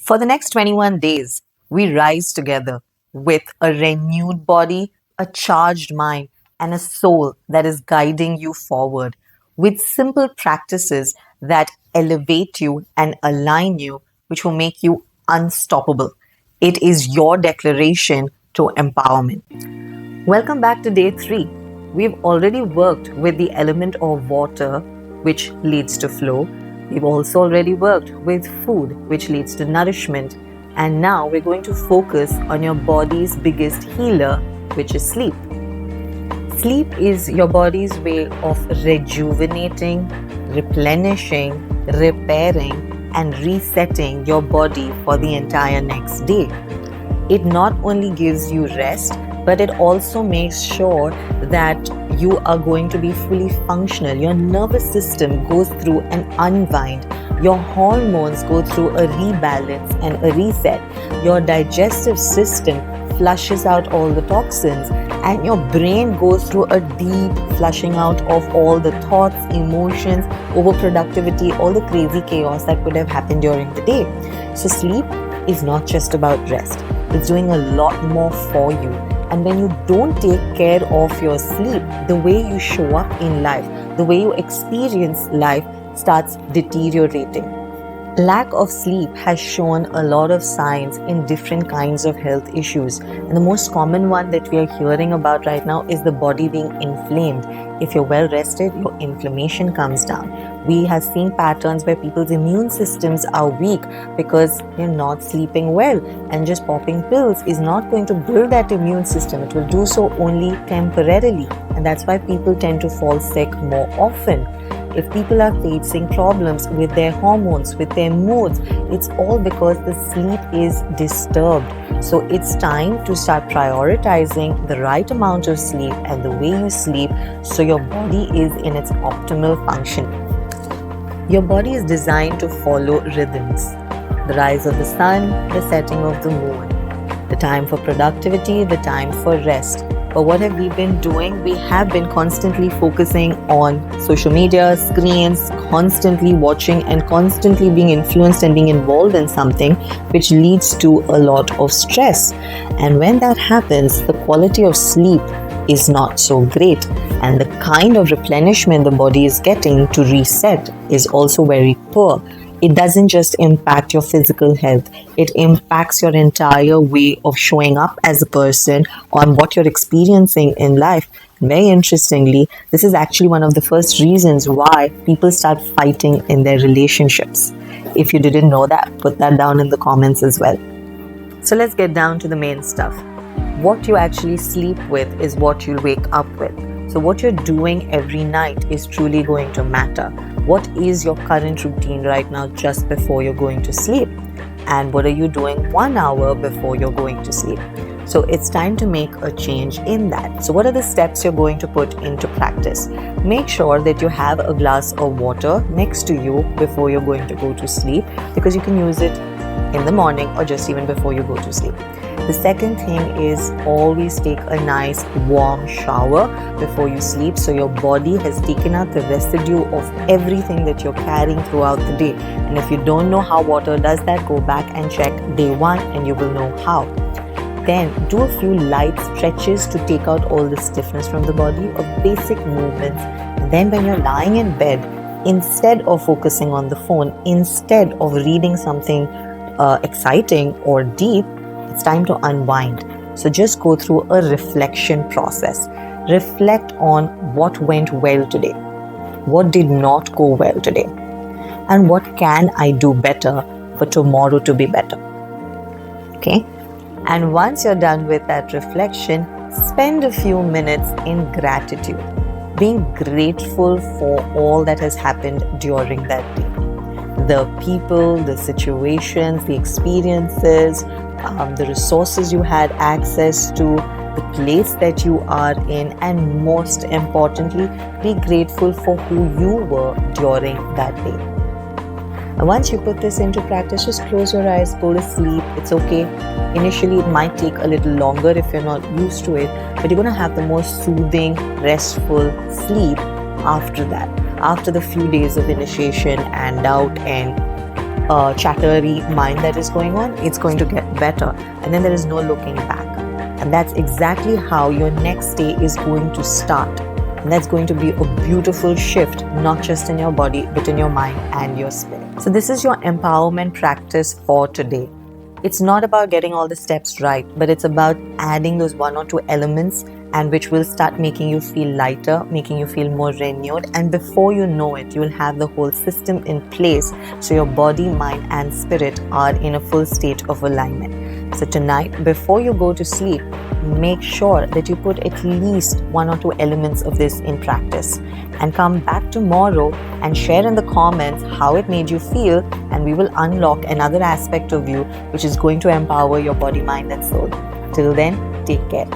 For the next 21 days, we rise together with a renewed body, a charged mind, and a soul that is guiding you forward with simple practices that elevate you and align you, which will make you unstoppable. It is your declaration to empowerment. Welcome back to day 3. We've already worked with the element of water, which leads to flow. We've also already worked with food, which leads to nourishment. And now we're going to focus on your body's biggest healer, which is sleep. Sleep is your body's way of rejuvenating, replenishing, repairing, and resetting your body for the entire next day. It not only gives you rest, but it also makes sure that you are going to be fully functional. Your nervous system goes through an unwind. Your hormones go through a rebalance and a reset. Your digestive system flushes out all the toxins, and your brain goes through a deep flushing out of all the thoughts, emotions, overproductivity, all the crazy chaos that could have happened during the day. So sleep is not just about rest. It's doing a lot more for you. And when you don't take care of your sleep, the way you show up in life, the way you experience life starts deteriorating. Lack of sleep has shown a lot of signs in different kinds of health issues. And the most common one that we are hearing about right now is the body being inflamed. If you're well rested, your inflammation comes down. We have seen patterns where people's immune systems are weak because they're not sleeping well, and just popping pills is not going to build that immune system. It will do so only temporarily, and that's why people tend to fall sick more often. If people are facing problems with their hormones, with their moods, it's all because the sleep is disturbed. So it's time to start prioritizing the right amount of sleep and the way you sleep so your body is in its optimal function. Your body is designed to follow rhythms: the rise of the sun, the setting of the moon, the time for productivity, the time for rest. But what have we been doing? We have been constantly focusing on social media, screens, constantly watching and constantly being influenced and being involved in something, which leads to a lot of stress. And when that happens, the quality of sleep is not so great, and the kind of replenishment the body is getting to reset is also very poor. It doesn't just impact your physical health, it impacts your entire way of showing up as a person on what you're experiencing in life. Very interestingly, this is actually one of the first reasons why people start fighting in their relationships. If you didn't know that, put that down in the comments as well. So let's get down to the main stuff. What you actually sleep with is what you'll wake up with. So what you're doing every night is truly going to matter. What is your current routine right now just before you're going to sleep? And what are you doing 1 hour before you're going to sleep? So it's time to make a change in that. So what are the steps you're going to put into practice? Make sure that you have a glass of water next to you before you're going to go to sleep, because you can use it in the morning or just even before you go to sleep. The second thing is always take a nice warm shower before you sleep, so your body has taken out the residue of everything that you're carrying throughout the day. And if you don't know how water does that, go back and check day 1 and you will know how. Then do a few light stretches to take out all the stiffness from the body, of basic movements. And then when you're lying in bed, instead of focusing on the phone, instead of reading something exciting or deep, it's time to unwind. So just go through a reflection process. Reflect on what went well today, what did not go well today, and what can I do better for tomorrow to be better. Okay? And once you're done with that reflection, spend a few minutes in gratitude, being grateful for all that has happened during that day. The people, the situations, the experiences, the resources you had access to, the place that you are in, and most importantly, be grateful for who you were during that day. And once you put this into practice, just close your eyes, go to sleep. It's okay. Initially, it might take a little longer if you're not used to it, but you're going to have the most soothing, restful sleep after that, after the few days of initiation and doubt and chattery mind that is going on, it's going to get better. And then there is no looking back. And that's exactly how your next day is going to start. And that's going to be a beautiful shift, not just in your body, but in your mind and your spirit. So this is your empowerment practice for today. It's not about getting all the steps right, but it's about adding those one or two elements, and which will start making you feel lighter, making you feel more renewed. And before you know it, you will have the whole system in place. So your body, mind, and spirit are in a full state of alignment. So tonight, before you go to sleep, make sure that you put at least one or two elements of this in practice, and come back tomorrow and share in the comments how it made you feel, and we will unlock another aspect of you which is going to empower your body, mind, and soul. Till then, take care.